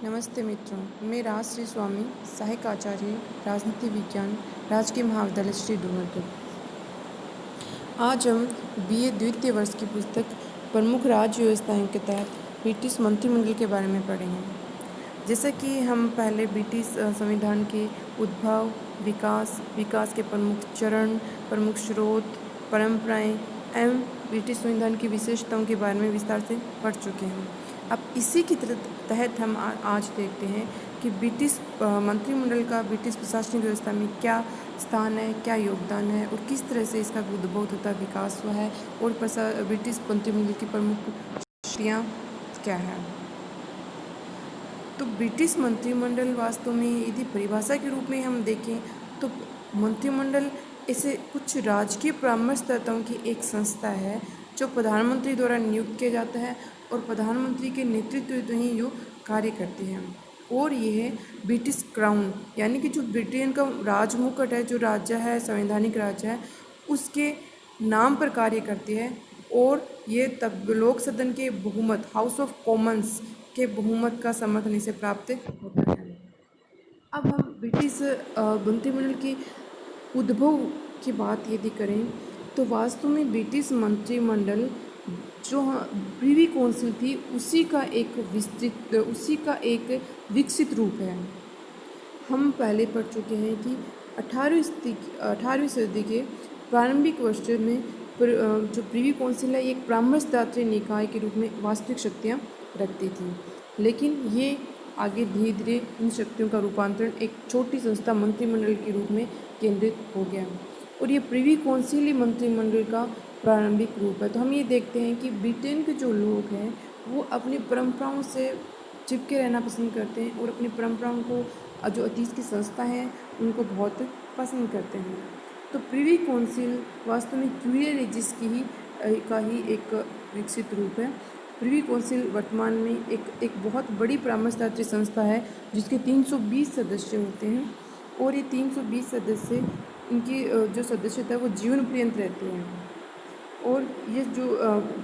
नमस्ते मित्रों, मैं राजश्री स्वामी, सहायक आचार्य राजनीति विज्ञान, राजकीय महाविद्यालय श्री डूंगरपुर। आज हम बीए द्वितीय वर्ष की पुस्तक प्रमुख राज्य व्यवस्थाएं के तहत ब्रिटिश मंत्रिमंडल के बारे में पढ़ेंगे। जैसा कि हम पहले ब्रिटिश संविधान के उद्भव, विकास के प्रमुख चरण, प्रमुख स्रोत, परंपराएं एवं ब्रिटिश संविधान की विशेषताओं के बारे में विस्तार से पढ़ चुके हैं। अब इसी के तहत हम आज देखते हैं कि ब्रिटिश मंत्रिमंडल का ब्रिटिश प्रशासनिक व्यवस्था में क्या स्थान है, क्या योगदान है और किस तरह से इसका उद्भव तथा विकास हुआ है और ब्रिटिश मंत्रिमंडल की प्रमुख शक्तियाँ क्या है। तो ब्रिटिश मंत्रिमंडल वास्तव में यदि परिभाषा के रूप में हम देखें तो मंत्रिमंडल ऐसे कुछ राजकीय परामर्शदाताओं की एक संस्था है जो प्रधानमंत्री द्वारा नियुक्त किया जाता है और प्रधानमंत्री के नेतृत्व में ही जो कार्य करते हैं। और यह ब्रिटिश क्राउन यानी कि जो ब्रिटेन का राज मुकुट है, जो राज्य है, संवैधानिक राज्य है, उसके नाम पर कार्य करती है और ये तब लोक सदन के बहुमत, हाउस ऑफ कॉमन्स के बहुमत का समर्थन इसे प्राप्त होता है। अब हम ब्रिटिश मंत्रिमंडल के उद्भव की बात यदि करें तो वास्तव में ब्रिटिश मंत्रिमंडल जो प्रिवी काउंसिल थी उसी का एक विकसित रूप है। हम पहले पढ़ चुके हैं कि 18वीं सदी के प्रारंभिक वर्षों में जो प्रिवी काउंसिल है एक परामर्शदात्री निकाय के रूप में वास्तविक शक्तियाँ रखती थी, लेकिन ये आगे धीरे धीरे इन शक्तियों का रूपांतरण एक छोटी संस्था मंत्रिमंडल के रूप में केंद्रित हो गया और ये प्रिवी काउंसिल ही मंत्रिमंडल का प्रारंभिक रूप है। तो हम ये देखते हैं कि ब्रिटेन के जो लोग हैं वो अपनी परंपराओं से चिपके रहना पसंद करते हैं और अपनी परंपराओं को जो अतीत की संस्था हैं उनको बहुत पसंद करते हैं। तो प्रिवी काउंसिल वास्तव में क्यूरियर रेजिस का ही एक विकसित रूप है। प्रिवी काउंसिल वर्तमान में एक बहुत बड़ी परामर्शदात्री संस्था है जिसके 320 सदस्य होते हैं और ये 320 सदस्य इनकी जो सदस्यता है वो जीवन पर्यंत रहते हैं। और ये जो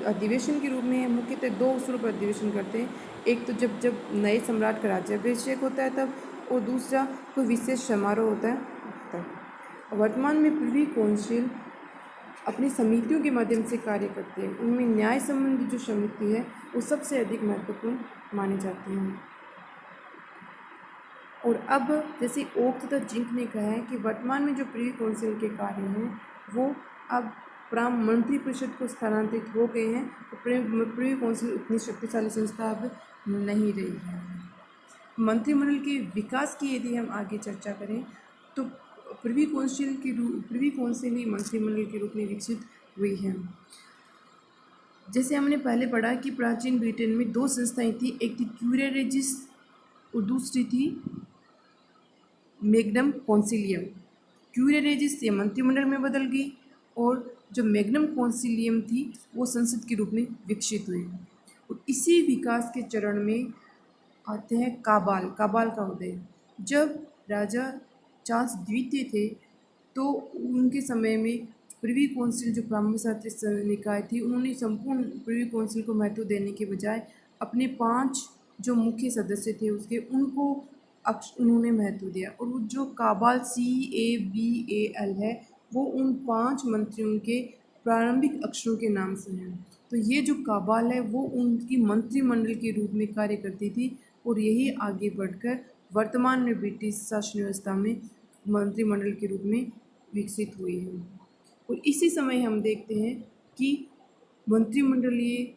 अधिवेशन के रूप में मुख्यतः 2 अवसरों पर अधिवेशन करते हैं। एक तो जब नए सम्राट का राज्याभिषेक होता है तब, और दूसरा कोई विशेष समारोह होता है तब। वर्तमान में प्रिवी काउंसिल अपनी समितियों के माध्यम से कार्य करते हैं। उनमें न्याय संबंधी जो समिति है वो सबसे अधिक महत्वपूर्ण मानी जाती है। और अब जैसे ओक तथा जिंक ने कहा है कि वर्तमान में जो प्रिवी काउंसिल के कार्य हैं वो अब मंत्रि परिषद को स्थानांतरित हो गए हैं, तो प्रिवी काउंसिल उतनी शक्तिशाली संस्था अब नहीं रही है। मंत्रिमंडल के विकास की यदि हम आगे चर्चा करें तो प्रिवी काउंसिल ही मंत्रिमंडल के रूप में विकसित हुई है। जैसे हमने पहले पढ़ा कि प्राचीन ब्रिटेन में 2 संस्थाएं थी, एक थी क्यूरियर रेजिस और दूसरी थी मैग्नम कॉन्सिलियम। क्यूरियर रेजिस ये मंत्रिमंडल में बदल गई और जो मैग्नम कॉन्सिलियम थी वो संसद के रूप में विकसित हुई। और इसी विकास के चरण में आते हैं काबाल का उदय। जब राजा चार्ल्स द्वितीय थे तो उनके समय में प्रिवी काउंसिल जो परामर्शदात्री निकाय थी उन्होंने संपूर्ण प्रिवी काउंसिल को महत्व देने के बजाय अपने 5 जो मुख्य सदस्य थे उसके उनको उन्होंने महत्व दिया। और वो जो काबाल CABAL है वो उन 5 मंत्रियों के प्रारंभिक अक्षरों के नाम से हैं। तो ये जो काबाल है वो उनकी मंत्रिमंडल के रूप में कार्य करती थी और यही आगे बढ़कर वर्तमान में ब्रिटिश शासन व्यवस्था में मंत्रिमंडल के रूप में विकसित हुई है। और इसी समय हम देखते हैं कि मंत्रिमंडलीय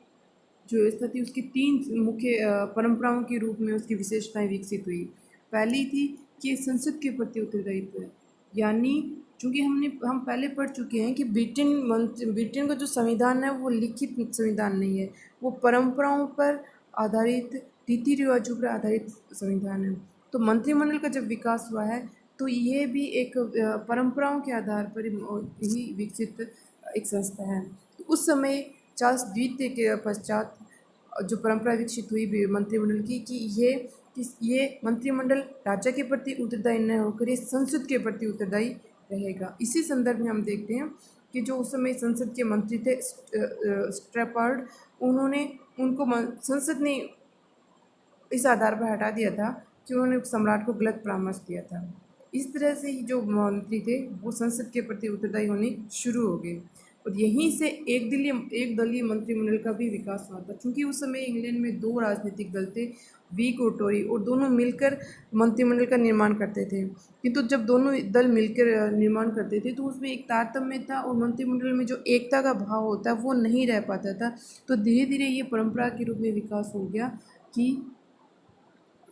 जो व्यवस्था थी उसकी 3 मुख्य परंपराओं के रूप में उसकी विशेषताएं विकसित हुई। पहली थी कि संसद के प्रति उत्तरदायित्व है, यानी चूँकि हम पहले पढ़ चुके हैं कि ब्रिटेन का जो संविधान है वो लिखित संविधान नहीं है, वो परंपराओं पर आधारित, रीति रिवाजों पर आधारित संविधान है। तो मंत्रिमंडल का जब विकास हुआ है तो ये भी एक परंपराओं के आधार पर ही विकसित एक संस्था है। उस समय चार्ल्स द्वितीय के पश्चात जो परंपरा विकसित हुई मंत्रिमंडल की कि ये मंत्रिमंडल राज्य के प्रति उत्तरदायी न होकर ये संसद के प्रति उत्तरदायी रहेगा। इसी संदर्भ में हम देखते हैं कि जो उस समय संसद के मंत्री थे स्ट्रैफर्ड, संसद ने इस आधार पर हटा दिया था कि उन्होंने सम्राट को गलत परामर्श दिया था। इस तरह से ही जो मंत्री थे वो संसद के प्रति उत्तरदायी होने शुरू हो गए और यहीं से एक दलीय मंत्रिमंडल का भी विकास हुआ था। क्योंकि उस समय इंग्लैंड में दो राजनीतिक दल थे, व्हिग और टोरी, और दोनों मिलकर मंत्रिमंडल का निर्माण करते थे। किंतु जब दोनों दल मिलकर निर्माण करते थे तो उसमें एक तारतम्य था और मंत्रिमंडल में जो एकता का भाव होता है वो नहीं रह पाता था। तो धीरे धीरे ये परंपरा के रूप में विकास हो गया कि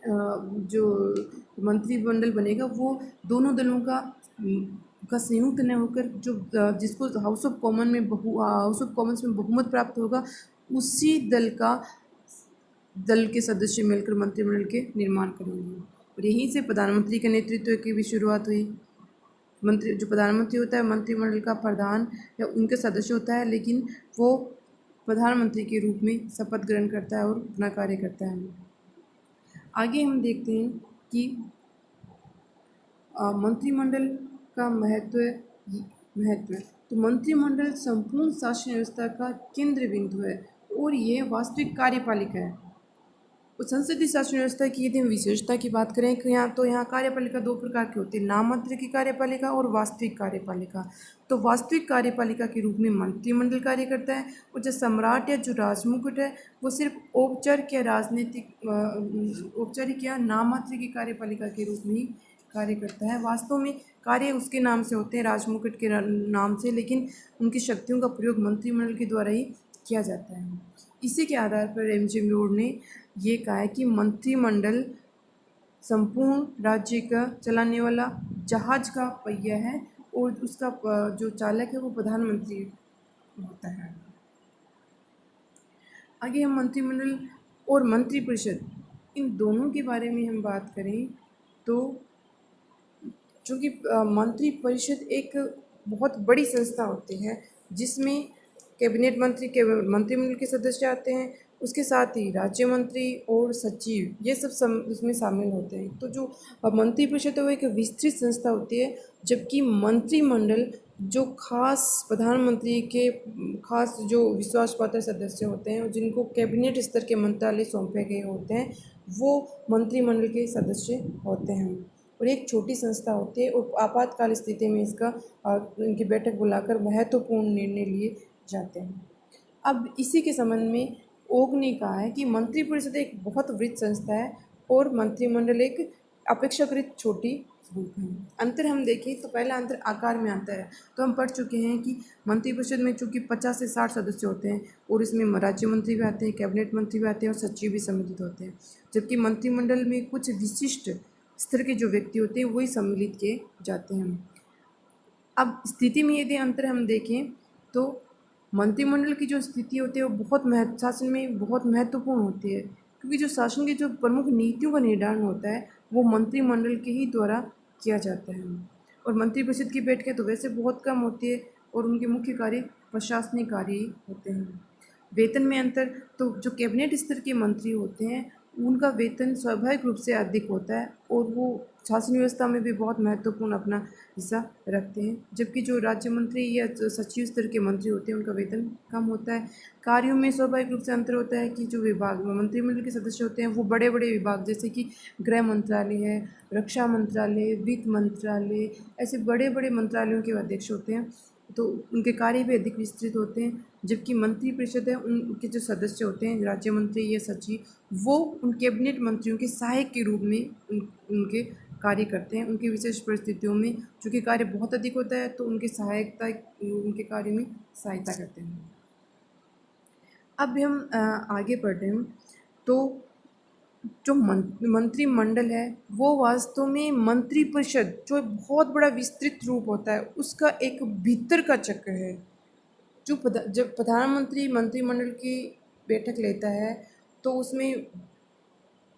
जो मंत्रिमंडल बनेगा वो दोनों दलों का संयुक्त न होकर जो जिसको हाउस ऑफ कॉमन्स में बहुमत प्राप्त होगा उसी दल के सदस्य मिलकर मंत्रिमंडल के निर्माण करेंगे। और यहीं से प्रधानमंत्री के नेतृत्व की भी शुरुआत हुई। जो प्रधानमंत्री होता है मंत्रिमंडल का प्रधान या उनके सदस्य होता है, लेकिन वो प्रधानमंत्री के रूप में शपथ ग्रहण करता है और अपना कार्य करता है। आगे हम देखते हैं कि मंत्रिमंडल का महत्व। तो मंत्रिमंडल संपूर्ण शासन व्यवस्था का केंद्र बिंदु है और यह वास्तविक कार्यपालिका है। और संसदीय शासन व्यवस्था की यदि हम विशेषता की बात करें कि यहाँ कार्यपालिका दो प्रकार की होती है, नाममात्र की कार्यपालिका और वास्तविक कार्यपालिका। तो वास्तविक कार्यपालिका के रूप में मंत्रिमंडल कार्य करता है और जो सम्राट या जो राजमुकुट है वो सिर्फ औपचारिक या नाममात्र की कार्यपालिका के रूप में ही कार्य करता है। वास्तव में कार्य उसके नाम से होते हैं, राजमुकुट के नाम से, लेकिन उनकी शक्तियों का प्रयोग मंत्रिमंडल के द्वारा ही किया जाता है। इसी के आधार पर एम.जी. लोड ने ये कहा है कि मंत्रिमंडल संपूर्ण राज्य का चलाने वाला जहाज का पहिया है और उसका जो चालक है वो प्रधानमंत्री होता है। आगे हम मंत्रिमंडल और मंत्रिपरिषद इन दोनों के बारे में हम बात करें तो चूँकि मंत्रिपरिषद एक बहुत बड़ी संस्था होती है जिसमें कैबिनेट मंत्री के मंत्रिमंडल के सदस्य आते हैं, उसके साथ ही राज्य मंत्री और सचिव ये सब उसमें शामिल होते हैं। तो जो मंत्रिपरिषद है वो एक विस्तृत संस्था होती है, जबकि मंत्रिमंडल जो खास प्रधानमंत्री के खास जो विश्वास पात्र सदस्य होते हैं और जिनको कैबिनेट स्तर के मंत्रालय सौंपे गए होते हैं वो मंत्रिमंडल के सदस्य होते हैं। और एक छोटी संस्था होती है और आपातकाल स्थिति में इनकी बैठक बुलाकर महत्वपूर्ण निर्णय लिए जाते हैं। अब इसी के संबंध में ओक ने कहा है कि मंत्रिपरिषद एक बहुत वृहद संस्था है और मंत्रिमंडल एक अपेक्षाकृत छोटी रूप है। अंतर हम देखें तो पहला अंतर आकार में अंतर है। तो हम पढ़ चुके हैं कि मंत्रिपरिषद में चूँकि 50 से 60 सदस्य होते हैं और इसमें राज्य मंत्री भी आते हैं, कैबिनेट मंत्री भी आते हैं और सचिव भी सम्मिलित होते हैं, जबकि मंत्रिमंडल में कुछ विशिष्ट स्तर के जो व्यक्ति होते हैं वही सम्मिलित किए जाते हैं। अब स्थिति में यदि अंतर हम देखें तो मंत्रिमंडल की जो स्थिति होती है वो शासन में बहुत महत्वपूर्ण होती है, क्योंकि जो शासन की जो प्रमुख नीतियों का निर्धारण होता है वो मंत्रिमंडल के ही द्वारा किया जाता है। और मंत्रिपरिषद की बैठकें तो वैसे बहुत कम होती है और उनके मुख्य कार्य प्रशासनिक कार्य ही होते हैं। वेतन में अंतर, तो जो कैबिनेट स्तर के मंत्री होते हैं उनका वेतन स्वाभाविक रूप से अधिक होता है और वो शासन व्यवस्था में भी बहुत महत्वपूर्ण अपना हिस्सा रखते हैं, जबकि जो राज्य मंत्री या सचिव स्तर के मंत्री होते हैं उनका वेतन कम होता है। कार्यों में स्वाभाविक रूप से अंतर होता है कि जो विभाग मंत्रिमंडल के सदस्य होते हैं वो बड़े बड़े विभाग जैसे कि गृह मंत्रालय है, रक्षा मंत्रालय, वित्त मंत्रालय, ऐसे बड़े बड़े मंत्रालयों के अध्यक्ष होते हैं, तो उनके कार्य भी अधिक विस्तृत होते हैं। जबकि मंत्रिपरिषद है उनके जो सदस्य होते हैं राज्य मंत्री या सचिव वो उन कैबिनेट मंत्रियों के सहायक के रूप में उनके कार्य करते हैं। उनकी विशेष परिस्थितियों में चूँकि कार्य बहुत अधिक होता है तो उनके कार्य में सहायता करते हैं। अब हम आगे बढ़ रहे हैं तो जो मंत्रिमंडल है वो वास्तव में मंत्रिपरिषद जो बहुत बड़ा विस्तृत रूप होता है उसका एक भीतर का चक्र है। जब प्रधानमंत्री मंत्रिमंडल की बैठक लेता है तो उसमें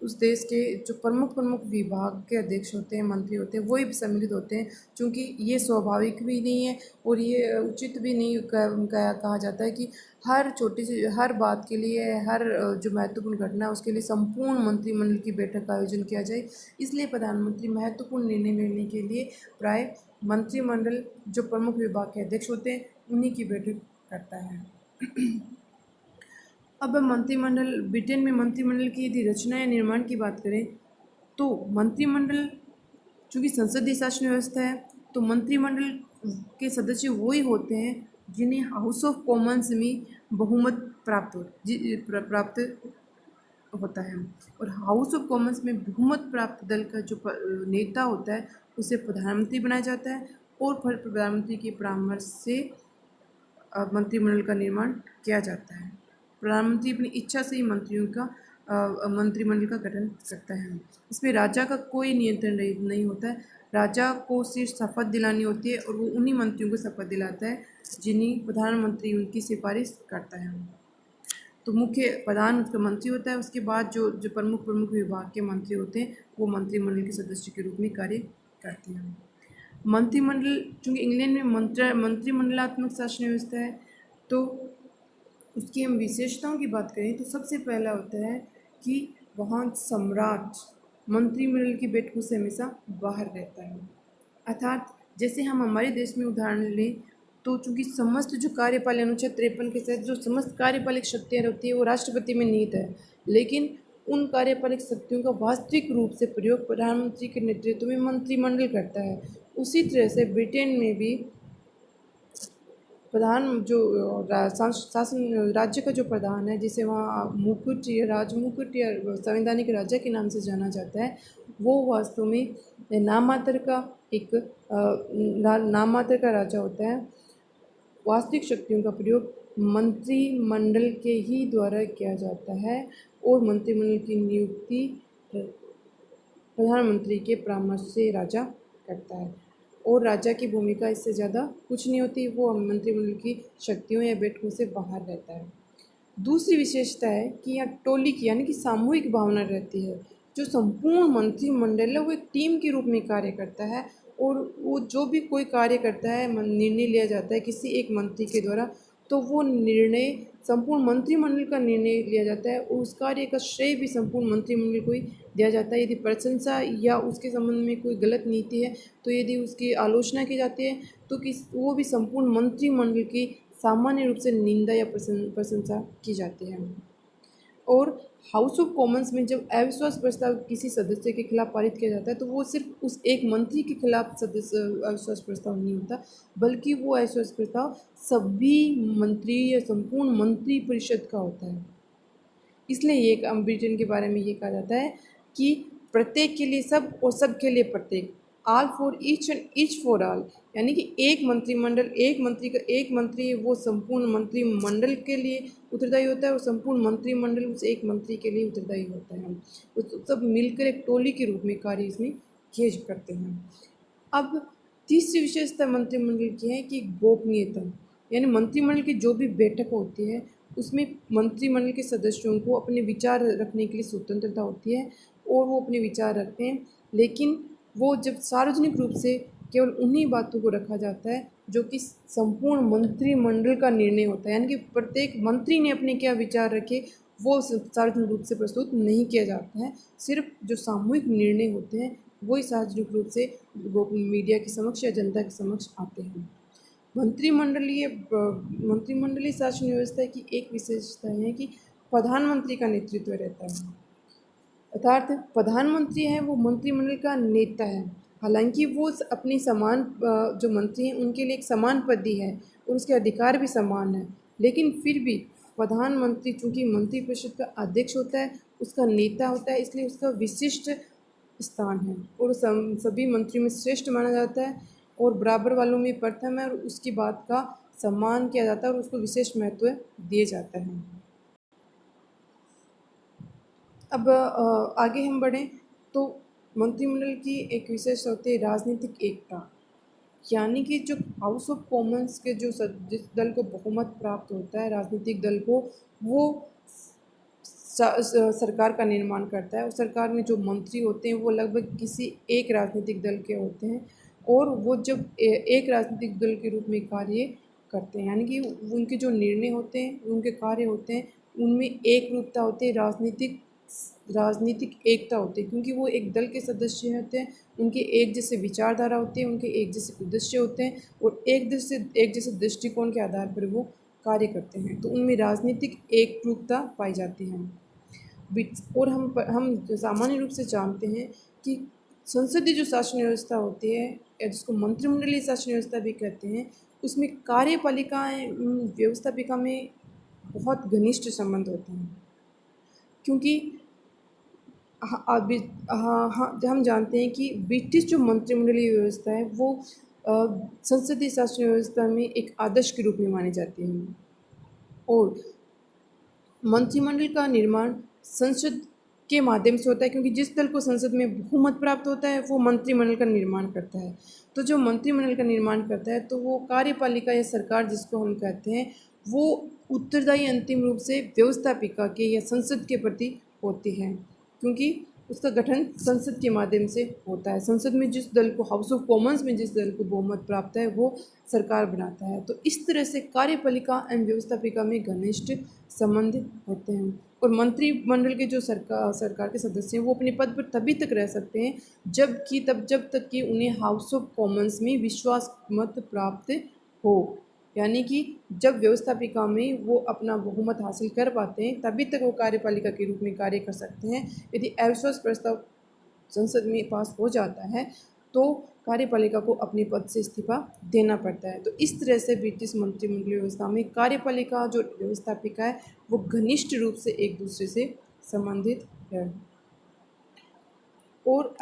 उस देश के जो प्रमुख विभाग के अध्यक्ष होते हैं, मंत्री होते हैं, वही सम्मिलित होते हैं। चूँकि ये स्वाभाविक भी नहीं है और ये उचित भी नहीं कहा जाता है कि हर छोटी सी हर बात के लिए हर जो महत्वपूर्ण घटना है उसके लिए संपूर्ण मंत्रिमंडल की बैठक का आयोजन किया जाए। इसलिए प्रधानमंत्री महत्वपूर्ण निर्णय लेने के लिए प्राय मंत्रिमंडल जो प्रमुख विभाग के अध्यक्ष होते हैं उन्हीं की बैठक करता है। अब मंत्रिमंडल, ब्रिटेन में मंत्रिमंडल की यदि रचना या निर्माण की बात करें तो मंत्रिमंडल चूँकि संसदीय शासन व्यवस्था है, तो मंत्रिमंडल के सदस्य वही होते हैं जिन्हें हाउस ऑफ कॉमन्स में बहुमत प्राप्त होता है। और हाउस ऑफ कॉमन्स में बहुमत प्राप्त दल का जो नेता होता है उसे प्रधानमंत्री बनाया जाता है और फिर प्रधानमंत्री के परामर्श से मंत्रिमंडल का निर्माण किया जाता है। प्रधानमंत्री अपनी इच्छा से ही मंत्रिमंडल का गठन करता है। इसमें राजा का कोई नियंत्रण नहीं होता है। राजा को सिर्फ शपथ दिलानी होती है और वो उन्हीं मंत्रियों को शपथ दिलाता है जिन्हें प्रधानमंत्री उनकी सिफारिश करता है। तो मुख्य प्रधान उसका मंत्री होता है। उसके बाद जो जो प्रमुख प्रमुख विभाग के मंत्री होते हैं वो मंत्रिमंडल के सदस्य के रूप में कार्य करते हैं। मंत्रिमंडल चूँकि इंग्लैंड में मंत्रिमंडलात्मक शासन व्यवस्था है, तो उसकी हम विशेषताओं की बात करें तो सबसे पहला होता है कि वहाँ सम्राट मंत्रिमंडल की बैठकों से हमेशा बाहर रहता है। अर्थात जैसे हम हमारे देश में उदाहरण लें तो चूँकि समस्त जो कार्यपालिक अनुच्छेद 53 के तहत जो समस्त कार्यपालिक शक्तियाँ होती है वो राष्ट्रपति में निहित है, लेकिन उन कार्यपालिक शक्तियों का वास्तविक रूप से प्रयोग प्रधानमंत्री के नेतृत्व में मंत्रिमंडल करता है। उसी तरह से ब्रिटेन में भी प्रधान जो शासन राज्य का जो प्रधान है, जिसे वहाँ राजमुकुट या संवैधानिक राजा के नाम से जाना जाता है, वो वास्तव में नाम मात्र का राजा होता है। वास्तविक शक्तियों का प्रयोग मंत्रिमंडल के ही द्वारा किया जाता है और मंत्रिमंडल की नियुक्ति प्रधानमंत्री के परामर्श से राजा करता है और राजा की भूमिका इससे ज़्यादा कुछ नहीं होती, वो मंत्रिमंडल की शक्तियों या बैठकों से बाहर रहता है। दूसरी विशेषता है कि यहाँ टोली की यानी कि सामूहिक भावना रहती है। जो संपूर्ण मंत्रिमंडल है वो एक टीम के रूप में कार्य करता है और वो जो भी कोई कार्य करता है, निर्णय लिया जाता है किसी एक मंत्री के द्वारा, तो वो निर्णय संपूर्ण मंत्रिमंडल का निर्णय लिया जाता है और उस कार्य का श्रेय भी संपूर्ण मंत्रिमंडल को ही दिया जाता है। यदि प्रशंसा या उसके संबंध में कोई गलत नीति है तो यदि उसकी आलोचना की जाती है तो वो भी संपूर्ण मंत्रिमंडल की सामान्य रूप से निंदा या प्रशंसा की जाती है। और हाउस ऑफ कॉमन्स में जब अविश्वास प्रस्ताव किसी सदस्य के खिलाफ पारित किया जाता है तो वो सिर्फ उस एक मंत्री के खिलाफ सदस्य अविश्वास प्रस्ताव नहीं होता, बल्कि वो अविश्वास प्रस्ताव सभी मंत्री या संपूर्ण मंत्री परिषद का होता है। इसलिए ये ब्रिटेन के बारे में ये कहा जाता है कि प्रत्येक के लिए सब और सब के लिए प्रत्येक, all for each and each for all, यानी कि एक मंत्री है वो संपूर्ण मंत्रिमंडल के लिए उत्तरदायी होता है और संपूर्ण मंत्रिमंडल उस एक मंत्री के लिए उत्तरदायी होता है। वो सब मिलकर एक टोली के रूप में कार्य इसमें किए करते हैं। अब तीसरी विशेषता मंत्रिमंडल की है कि गोपनीयता, यानी मंत्रिमंडल की जो भी बैठक होती है उसमें मंत्रिमंडल के सदस्यों को अपने विचार रखने के लिए स्वतंत्रता होती है और वो अपने विचार रखते हैं, लेकिन वो जब सार्वजनिक रूप से केवल उन्हीं बातों को रखा जाता है जो कि संपूर्ण मंत्रिमंडल का निर्णय होता है, यानी कि प्रत्येक मंत्री ने अपने क्या विचार रखे वो सार्वजनिक रूप से प्रस्तुत नहीं किया जाता है। सिर्फ जो सामूहिक निर्णय होते हैं वही सार्वजनिक रूप से मीडिया के समक्ष या जनता के समक्ष आते हैं। मंत्रिमंडलीय शासन व्यवस्था की एक विशेषता है कि प्रधानमंत्री का नेतृत्व रहता है, अर्थात प्रधानमंत्री है वो मंत्रिमंडल का नेता है। हालांकि वो अपनी समान जो मंत्री हैं उनके लिए एक समान पद है और उसके अधिकार भी समान है, लेकिन फिर भी प्रधानमंत्री चूँकि मंत्रिपरिषद का अध्यक्ष होता है, उसका नेता होता है, इसलिए उसका विशिष्ट स्थान है और सभी मंत्रियों में श्रेष्ठ माना जाता है और बराबर वालों में प्रथम है और उसकी बात का सम्मान किया जाता है और उसको विशेष महत्व दिया जाता है। अब आगे हम बढ़ें तो मंत्रिमंडल की एक विशेषता होती है राजनीतिक एकता, यानी कि जो हाउस ऑफ कॉमन्स के जिस दल को बहुमत प्राप्त होता है राजनीतिक दल को, वो सरकार का निर्माण करता है और सरकार में जो मंत्री होते हैं वो लगभग किसी एक राजनीतिक दल के होते हैं और वो जब एक राजनीतिक दल के रूप में कार्य करते हैं, यानी कि उनके जो निर्णय होते हैं उनके कार्य होते हैं उनमें एक रूपता होती है, राजनीतिक एकता होती है, क्योंकि वो एक दल के सदस्य होते हैं, उनके एक जैसे विचारधारा होती है, उनके एक जैसे उद्देश्य होते हैं और एक जैसे दृष्टिकोण के आधार पर वो कार्य करते हैं, तो उनमें राजनीतिक एकरूपता पाई जाती है। और हम सामान्य रूप से जानते हैं कि संसदीय जो शासन व्यवस्था होती है या जिसको मंत्रिमंडलीय शासन व्यवस्था भी कहते हैं, उसमें कार्यपालिकाएं व्यवस्थापिका में बहुत घनिष्ठ संबंध होते हैं, क्योंकि हाँ अभी हाँ हाँ हम जानते हैं कि ब्रिटिश जो मंत्रिमंडलीय व्यवस्था है वो संसदीय शासन व्यवस्था में एक आदर्श के रूप में मानी जाती है। और मंत्रिमंडल का निर्माण संसद के माध्यम से होता है, क्योंकि जिस दल को संसद में बहुमत प्राप्त होता है वो मंत्रिमंडल का निर्माण करता है। तो जो मंत्रिमंडल का निर्माण करता है तो वो कार्यपालिका या सरकार जिसको हम कहते हैं वो उत्तरदायी अंतिम रूप से व्यवस्थापिका के या संसद के प्रति होती है, क्योंकि उसका गठन संसद के माध्यम से होता है। संसद में जिस दल को, हाउस ऑफ कॉमन्स में जिस दल को बहुमत प्राप्त है वो सरकार बनाता है। तो इस तरह से कार्यपालिका एवं व्यवस्थापिका में घनिष्ठ संबंध होते हैं। और मंत्रिमंडल के जो सरकार के सदस्य हैं वो अपने पद पर तभी तक रह सकते हैं जब तक कि उन्हें हाउस ऑफ कॉमन्स में विश्वास मत प्राप्त हो, यानी कि जब व्यवस्थापिका में वो अपना बहुमत हासिल कर पाते हैं तभी तक वो कार्यपालिका के रूप में कार्य कर सकते हैं। यदि अविश्वास प्रस्ताव संसद में पास हो जाता है तो कार्यपालिका को अपने पद से इस्तीफा देना पड़ता है। तो इस तरह से ब्रिटिश मंत्रिमंडलीय व्यवस्था में कार्यपालिका जो व्यवस्थापिका है वो घनिष्ठ रूप से एक दूसरे से संबंधित है। और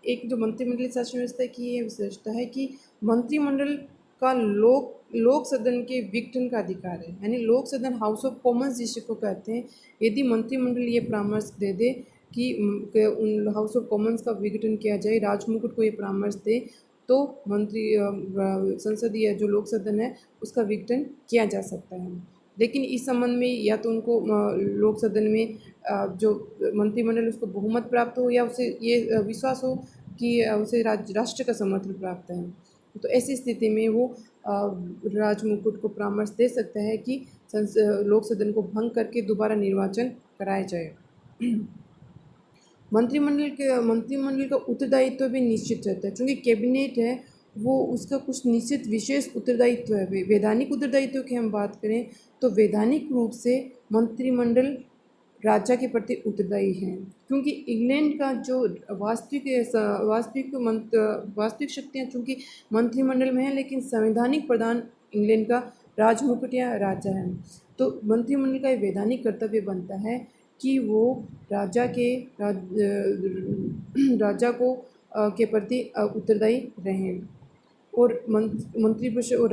एक जो मंत्रिमंडलीय शासन व्यवस्था की ये विशेषता है कि मंत्रिमंडल का लोक सदन के विघटन का अधिकार है, यानी लोक सदन हाउस ऑफ कॉमन्स जिसको कहते हैं, यदि मंत्रिमंडल ये परामर्श दे दे कि उन हाउस ऑफ कॉमन्स का विघटन किया जाए, राजमुकुट को ये परामर्श दे, तो संसदीय जो लोक सदन है उसका विघटन किया जा सकता है। लेकिन इस संबंध में या तो उनको लोक सदन में जो मंत्रिमंडल उसको बहुमत प्राप्त हो या उसे ये विश्वास हो कि उसे राष्ट्र का समर्थन प्राप्त है, तो ऐसी स्थिति में वो राजमुकुट को परामर्श दे सकता है कि लोक सदन को भंग करके दोबारा निर्वाचन कराया जाए। मंत्रिमंडल का उत्तरदायित्व भी निश्चित रहता है, क्योंकि कैबिनेट है वो उसका कुछ निश्चित विशेष उत्तरदायित्व है। वैधानिक उत्तरदायित्व की हम बात करें तो वैधानिक रूप से मंत्रिमंडल राजा के प्रति उत्तरदायी है, क्योंकि इंग्लैंड का जो वास्तविक शक्तियाँ चूँकि मंत्रिमंडल में है, लेकिन संवैधानिक प्रधान इंग्लैंड का राजमुकुट या राजा है। तो मंत्रिमंडल का ये वैधानिक कर्तव्य बनता है कि वो राजा को के प्रति उत्तरदायी रहें। और मंत्रिपरिषद और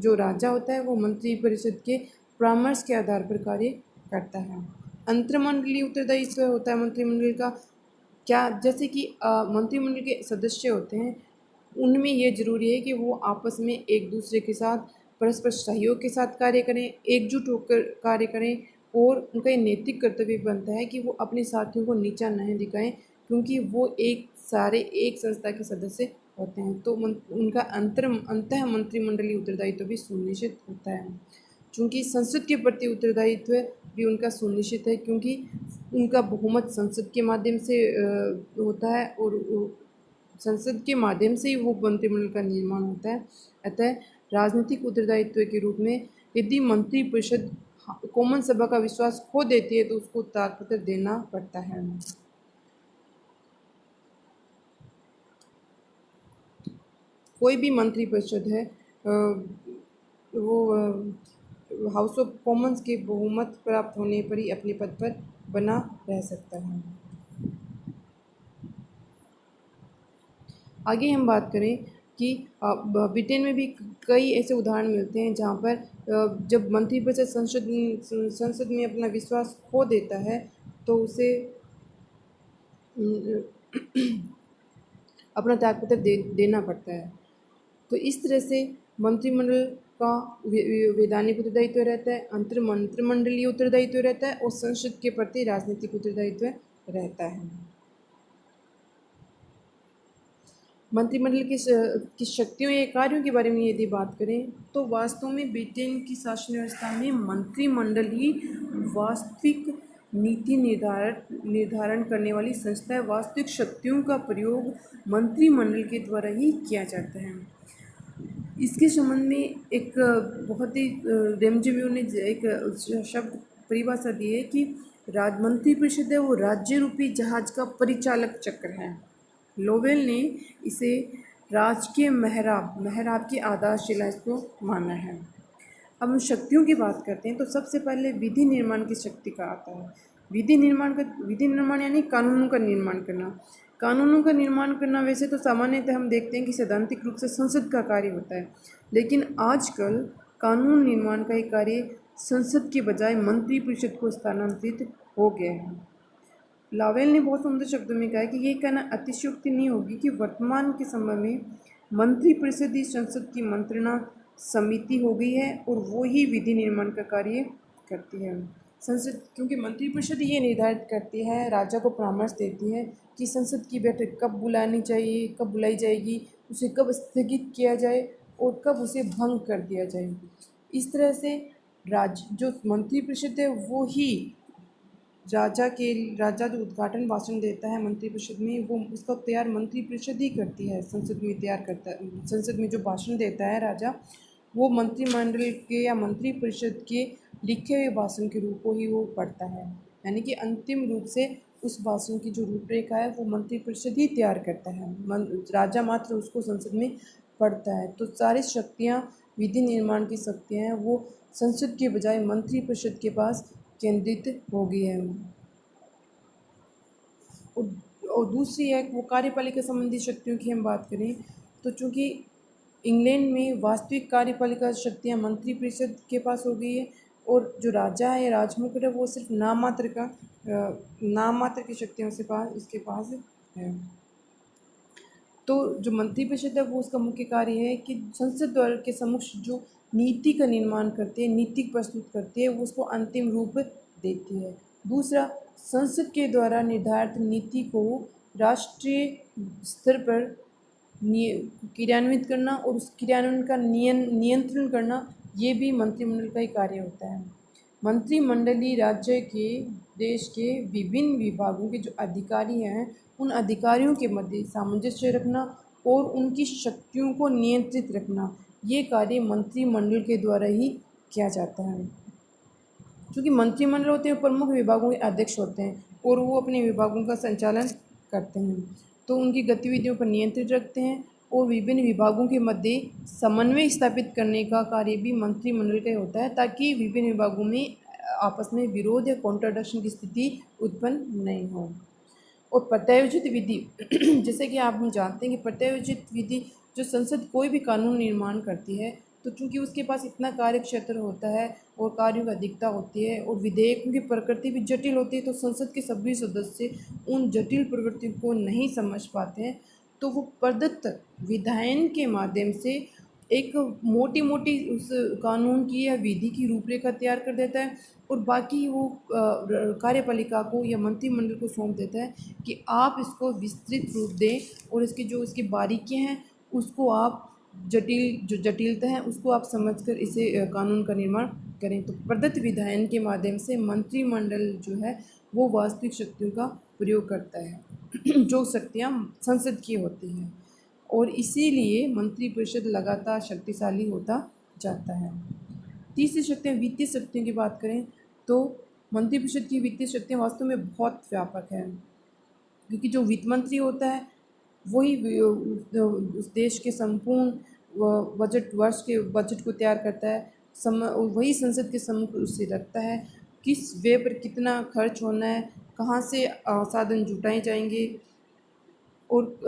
जो राजा होता है वो मंत्रिपरिषद के परामर्श के आधार पर कार्य करता है। अंतर्मंडलीय उत्तरदायित्व होता है मंत्रिमंडल का, क्या जैसे कि मंत्रिमंडल के सदस्य होते हैं उनमें यह जरूरी है कि वो आपस में एक दूसरे के साथ परस्पर सहयोग के साथ कार्य करें, एकजुट होकर कार्य करें, और उनका ये नैतिक कर्तव्य बनता है कि वो अपने साथियों को नीचा नहीं दिखाएं, क्योंकि वो एक संस्था के सदस्य होते हैं। तो उनका अंतः मंत्रिमंडलीय उत्तरदायित्व भी सुनिश्चित होता है। चूँकि संसद के प्रति उत्तरदायित्व भी उनका सुनिश्चित है, क्योंकि उनका बहुमत संसद के माध्यम से होता है और संसद के माध्यम से ही वो मंत्रिमंडल का निर्माण होता है। अतः राजनीतिक उत्तरदायित्व के रूप में यदि मंत्रिपरिषद कॉमन सभा का विश्वास खो देती है तो उसको त्यागपत्र देना पड़ता है। कोई भी मंत्रिपरिषद है वो हाउस ऑफ कॉमन्स के बहुमत प्राप्त होने पर ही अपने पद पर बना रह सकता है। आगे हम बात करें कि ब्रिटेन में भी कई ऐसे उदाहरण मिलते हैं जहाँ पर जब मंत्रिपरिषद संसद में अपना विश्वास खो देता है तो उसे अपना त्यागपत्र देना पड़ता है। तो इस तरह से मंत्रिमंडल का वैधानिक उत्तरदायित्व रहता है, मंत्रिमंडलीय उत्तरदायित्व रहता है और संसद के प्रति राजनीतिक उत्तरदायित्व रहता है। मंत्रिमंडल की शक्तियों या कार्यों के बारे में यदि बात करें तो वास्तव में ब्रिटेन की शासन व्यवस्था में मंत्रिमंडल ही वास्तविक नीति निर्धारण करने वाली संस्था है। वास्तविक शक्तियों का प्रयोग मंत्रिमंडल के द्वारा ही किया जाता है। इसके संबंध में एक बहुत ही रेमजेव्यू ने एक शब्द परिभाषा दी है कि मंत्री परिषद है वो राज्य रूपी जहाज का परिचालक चक्र है। लोवेल ने इसे राजकीय महराब की आधारशिला इसको माना है। अब हम शक्तियों की बात करते हैं तो सबसे पहले विधि निर्माण की शक्ति का आता है। विधि निर्माण यानी कानूनों का निर्माण करना। कानूनों का निर्माण करना वैसे तो सामान्यतः हम देखते हैं कि सैद्धांतिक रूप से संसद का कार्य होता है, लेकिन आजकल कानून निर्माण का एक कार्य संसद के बजाय मंत्रिपरिषद को स्थानांतरित हो गया है। लावेल ने बहुत सुंदर शब्दों में कहा कि ये कहना अतिशयोक्ति नहीं होगी कि वर्तमान के समय में मंत्रिपरिषद ही संसद की मंत्रणा समिति हो गई है और वो ही विधि निर्माण का कार्य करती है। संसद क्योंकि मंत्रिपरिषद ये निर्धारित करती है, राजा को परामर्श देती है कि संसद की बैठक कब बुलानी चाहिए, कब बुलाई जाएगी, उसे कब स्थगित किया जाए और कब उसे भंग कर दिया जाए। इस तरह से जो मंत्रिपरिषद है वो ही राजा जो उद्घाटन भाषण देता है मंत्रिपरिषद में, वो उसका तैयार मंत्रिपरिषद ही करती है। संसद में जो भाषण देता है राजा, वो मंत्रिमंडल के या मंत्रिपरिषद के लिखे हुए भाषण के रूप को ही वो पढ़ता है। यानी कि अंतिम रूप से उस भाषण की जो रूपरेखा है वो मंत्रिपरिषद ही तैयार करता है, राजा मात्र उसको संसद में पढ़ता है। तो सारी शक्तियाँ, विधि निर्माण की शक्तियाँ हैं वो संसद के बजाय मंत्रिपरिषद के पास केंद्रित हो गई है। और दूसरी है वो कार्यपालिका संबंधी शक्तियों की हम बात करें तो चूँकि इंग्लैंड में वास्तविक कार्यपालिका शक्तियाँ मंत्रिपरिषद के पास हो गई है और जो राजा है, राजमुकुट है, वो सिर्फ नाम मात्र की शक्तियाँ उसके पास है। तो जो मंत्रिपरिषद है वो उसका मुख्य कार्य है कि संसद द्वारा के समक्ष जो नीति का निर्माण करती है, नीति प्रस्तुत करती है, वो उसको अंतिम रूप देती है। दूसरा, संसद के द्वारा निर्धारित नीति को राष्ट्रीय स्तर पर क्रियान्वित करना और उस क्रियान्वयन का नियंत्रण करना, ये भी मंत्रिमंडल का ही कार्य होता है। मंत्रिमंडलीय राज्य के देश के विभिन्न विभागों के जो अधिकारी हैं, उन अधिकारियों के मध्य सामंजस्य रखना और उनकी शक्तियों को नियंत्रित रखना, ये कार्य मंत्रिमंडल के द्वारा ही किया जाता है। क्योंकि मंत्रिमंडल होते हैं प्रमुख विभागों के अध्यक्ष होते हैं और वो अपने विभागों का संचालन करते हैं, तो उनकी गतिविधियों पर नियंत्रित रखते हैं और विभिन्न विभागों के मध्य समन्वय स्थापित करने का कार्य भी मंत्रिमंडल का ही होता है, ताकि विभिन्न विभागों में आपस में विरोध या कॉन्ट्राडिक्शन की स्थिति उत्पन्न नहीं हो। और प्रत्यायोजित विधि जैसे कि आप जानते हैं कि प्रत्यायोजित विधि जो संसद कोई भी कानून निर्माण करती है, तो चूंकि उसके पास इतना कार्य क्षेत्र होता है और कार्यों की अधिकता होती है और विधेयकों की प्रकृति भी जटिल होती है, तो संसद के सभी सदस्य उन जटिल प्रवृत्तियों को नहीं समझ पाते हैं, तो वो प्रदत्त विधायन के माध्यम से एक मोटी मोटी उस कानून की या विधि की रूपरेखा तैयार कर देता है और बाकी वो कार्यपालिका को या मंत्रिमंडल को सौंप देता है कि आप इसको विस्तृत रूप दें और इसकी बारीकियां हैं उसको आप जो जटिलता है उसको आप समझकर इसे कानून का निर्माण करें। तो प्रदत्त विधायन के माध्यम से मंत्रिमंडल जो है वो वास्तविक शक्तियों का प्रयोग करता है जो शक्तियाँ संसद की होती हैं, और इसीलिए मंत्रिपरिषद लगातार शक्तिशाली होता जाता है। तीसरी शक्तियाँ वित्तीय शक्तियों की बात करें तो मंत्रिपरिषद की वित्तीय शक्तियाँ वास्तव में बहुत व्यापक है, क्योंकि जो वित्त मंत्री होता है वही उस देश के संपूर्ण बजट को तैयार करता है, वही संसद के सम्मुख उसे रखता है किस व्यय पर कितना खर्च होना है, कहाँ से साधन जुटाए जाएंगे और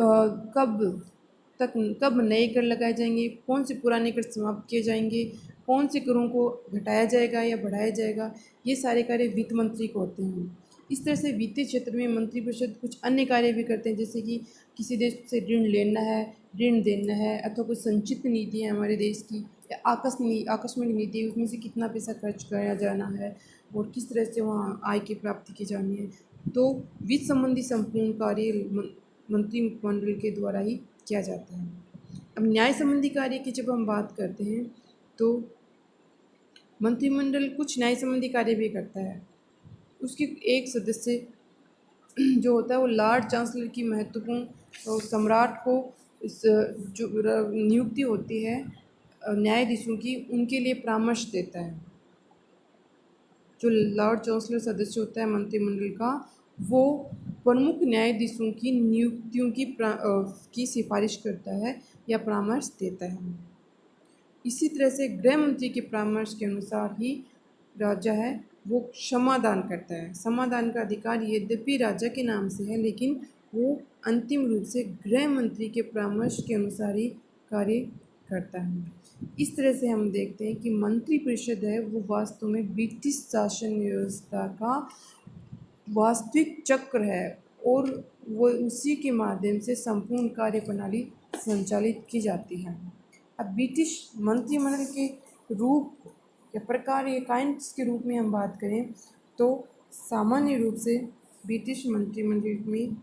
कब नए कर लगाए जाएंगे, कौन से पुराने कर समाप्त किए जाएंगे, कौन से करों को घटाया जाएगा या बढ़ाया जाएगा, ये सारे कार्य वित्त मंत्री को होते हैं। इस तरह से वित्तीय क्षेत्र में मंत्रिपरिषद कुछ अन्य कार्य भी करते हैं, जैसे कि किसी देश से ऋण लेना है, ऋण देना है, अथवा कुछ संचित नीति है हमारे देश की या आकस्मिक नीति है, उसमें से कितना पैसा खर्च किया जाना है और किस तरह से वहाँ आय की प्राप्ति की जानी है। तो वित्त संबंधी संपूर्ण कार्य मंत्रिमंडल के द्वारा ही किया जाता है। अब न्याय संबंधी कार्य की जब हम बात करते हैं तो मंत्रिमंडल कुछ न्याय संबंधी कार्य भी करता है। उसके एक सदस्य जो होता है वो लॉर्ड चांसलर की महत्वपूर्ण सम्राट को जो नियुक्ति होती है न्यायाधीशों की उनके लिए परामर्श देता है। जो लॉर्ड चांसलर सदस्य होता है मंत्रिमंडल का, वो प्रमुख न्यायाधीशों की नियुक्तियों की सिफारिश करता है या परामर्श देता है। इसी तरह से गृह मंत्री के परामर्श के अनुसार ही राजा है वो क्षमादान करता है। समाधान का अधिकार यद्यपि राजा के नाम से है, लेकिन वो अंतिम रूप से गृह मंत्री के परामर्श के अनुसार ही कार्य करता है। इस तरह से हम देखते हैं कि मंत्रिपरिषद है वो वास्तव में ब्रिटिश शासन व्यवस्था का वास्तविक चक्र है और वो उसी के माध्यम से संपूर्ण कार्य प्रणाली संचालित की जाती है। अब ब्रिटिश मंत्रिमंडल के रूप या प्रकार या काइंड्स के रूप में हम बात करें तो सामान्य रूप से ब्रिटिश मंत्रिमंडल में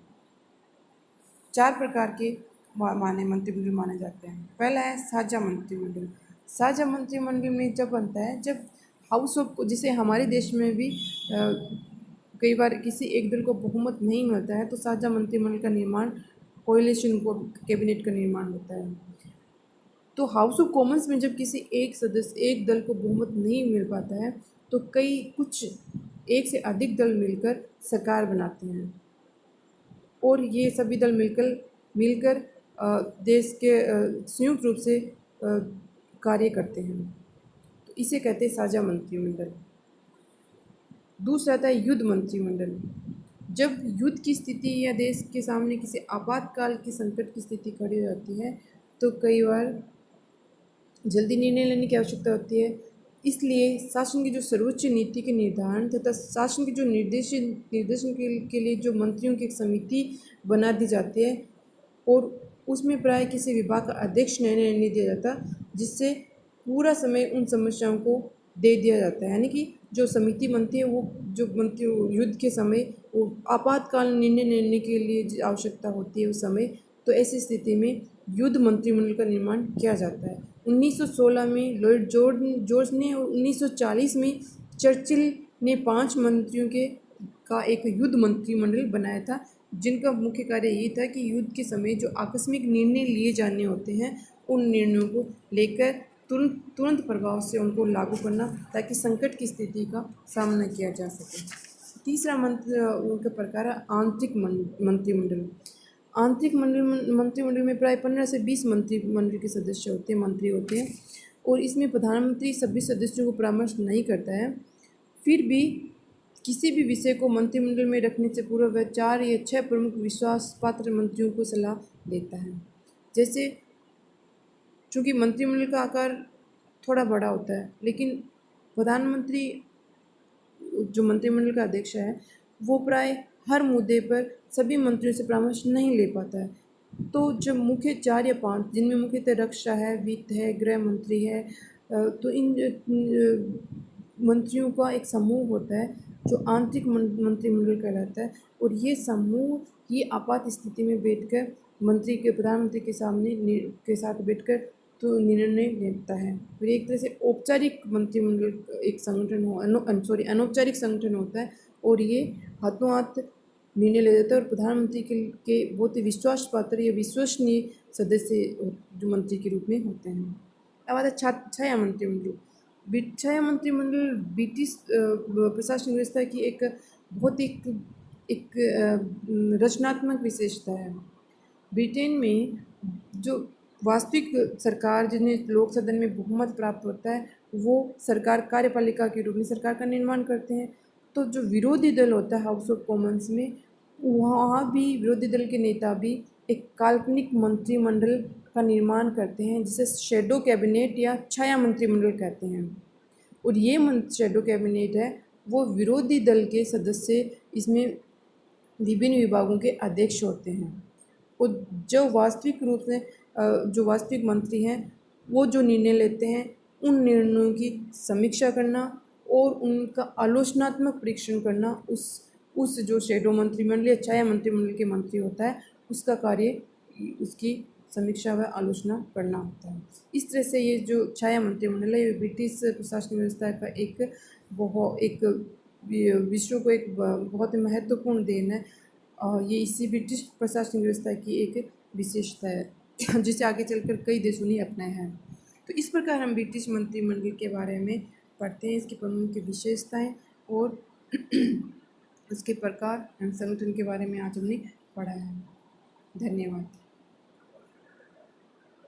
4 प्रकार के मंत्रिमंडल माने जाते हैं। पहला है साझा मंत्रिमंडल। साझा मंत्रिमंडल में जब बनता है जब हाउस ऑफ, जिसे हमारे देश में भी कई बार किसी एक दल को बहुमत नहीं मिलता है तो साझा मंत्रिमंडल का निर्माण, कोएलिशन को कैबिनेट का निर्माण होता है। तो हाउस ऑफ कॉमन्स में जब किसी एक दल को बहुमत नहीं मिल पाता है तो कुछ एक से अधिक दल मिलकर सरकार बनाते हैं और ये सभी दल मिलकर देश के संयुक्त रूप से कार्य करते हैं। तो इसे कहते हैं साझा मंत्रिमंडल। दूसरा आता है युद्ध मंत्रिमंडल। जब युद्ध की स्थिति या देश के सामने किसी आपातकाल की संकट की स्थिति खड़ी हो जाती है तो कई बार जल्दी निर्णय लेने की आवश्यकता होती है। इसलिए शासन की जो सर्वोच्च नीति के निर्धारण तथा शासन के जो निर्देशन के लिए जो मंत्रियों की एक समिति बना दी जाती है और उसमें प्राय किसी विभाग का अध्यक्ष निर्णय नहीं दिया जाता, जिससे पूरा समय उन समस्याओं को दे दिया जाता है। यानी कि जो समिति बनती है वो जो मंत्री युद्ध के समय वो आपातकाल निर्णय लेने के लिए आवश्यकता होती है उस समय, तो ऐसी स्थिति में युद्ध मंत्रिमंडल का निर्माण किया जाता है। 1916 में लॉर्ड जॉर्ज ने और 1940 में चर्चिल ने 5 मंत्रियों का एक युद्ध मंत्रिमंडल बनाया था, जिनका मुख्य कार्य ये था कि युद्ध के समय जो आकस्मिक निर्णय लिए जाने होते हैं उन निर्णयों को लेकर तुरंत प्रभाव से उनको लागू करना ताकि संकट की स्थिति का सामना किया जा सके। तीसरा उनका प्रकार है आंतरिक मंत्रिमंडल। आंतरिक मंत्रिमंडल में प्राय 15 से 20 मंत्रिमंडल के सदस्य मंत्री होते हैं और इसमें प्रधानमंत्री सभी सदस्यों को परामर्श नहीं करता है। फिर भी किसी भी विषय को मंत्रिमंडल में रखने से पूर्व वह 4 या 6 प्रमुख विश्वास पात्र मंत्रियों को सलाह देता है। जैसे चूँकि मंत्रिमंडल का आकार थोड़ा बड़ा होता है, लेकिन प्रधानमंत्री जो मंत्रिमंडल का अध्यक्ष है वो प्राय हर मुद्दे पर सभी मंत्रियों से परामर्श नहीं ले पाता है। तो जब मुख्य 4 या 5 जिनमें मुख्यतः रक्षा है, वित्त है, गृह मंत्री है, तो इन मंत्रियों का एक समूह होता है जो आंतरिक मंत्रिमंडल कहलाता है और ये समूह ये आपात स्थिति में बैठकर प्रधानमंत्री के साथ बैठकर तो निर्णय लेता है। फिर एक तरह से औपचारिक मंत्रिमंडल एक संगठन अनौपचारिक संगठन होता है और ये हाथों हाथ निर्णय ले जाता है और प्रधानमंत्री के बहुत ही विश्वास पात्र या विश्वसनीय सदस्य जो मंत्री के रूप में होते हैं। अब आता है छाया मंत्रिमंडल। छाया मंत्रिमंडल ब्रिटिश प्रशासनिक व्यवस्था की एक बहुत एक रचनात्मक विशेषता है। ब्रिटेन में जो वास्तविक सरकार जिन्हें लोक सदन में बहुमत प्राप्त होता है वो सरकार कार्यपालिका के रूप में सरकार का निर्माण करते हैं। तो जो विरोधी दल होता है हाउस ऑफ कॉमन्स में, वहाँ भी विरोधी दल के नेता भी एक काल्पनिक मंत्रिमंडल का निर्माण करते हैं जिसे शैडो कैबिनेट या छाया मंत्रिमंडल कहते हैं। और ये शैडो कैबिनेट है वो विरोधी दल के सदस्य इसमें विभिन्न विभागों के अध्यक्ष होते हैं और जो वास्तविक मंत्री हैं वो जो निर्णय लेते हैं उन निर्णयों की समीक्षा करना और उनका आलोचनात्मक परीक्षण करना उस जो शैडो मंत्रिमंडल या छाया मंत्रिमंडल के मंत्री होता है उसका कार्य उसकी समीक्षा व आलोचना करना होता है। इस तरह से ये जो छाया मंत्रिमंडल है ये ब्रिटिश प्रशासनिक व्यवस्था का एक विश्व को एक बहुत ही महत्वपूर्ण देन है और ये इसी ब्रिटिश प्रशासनिक व्यवस्था की एक विशेषता है जिसे आगे चलकर कई देशों ने अपनाया है। तो इस प्रकार हम ब्रिटिश मंत्रिमंडल के बारे में पढ़ते हैं, इसकी प्रमुख विशेषताएं और उसके प्रकार एवं संगठन के बारे में आज हमने पढ़ा है। धन्यवाद।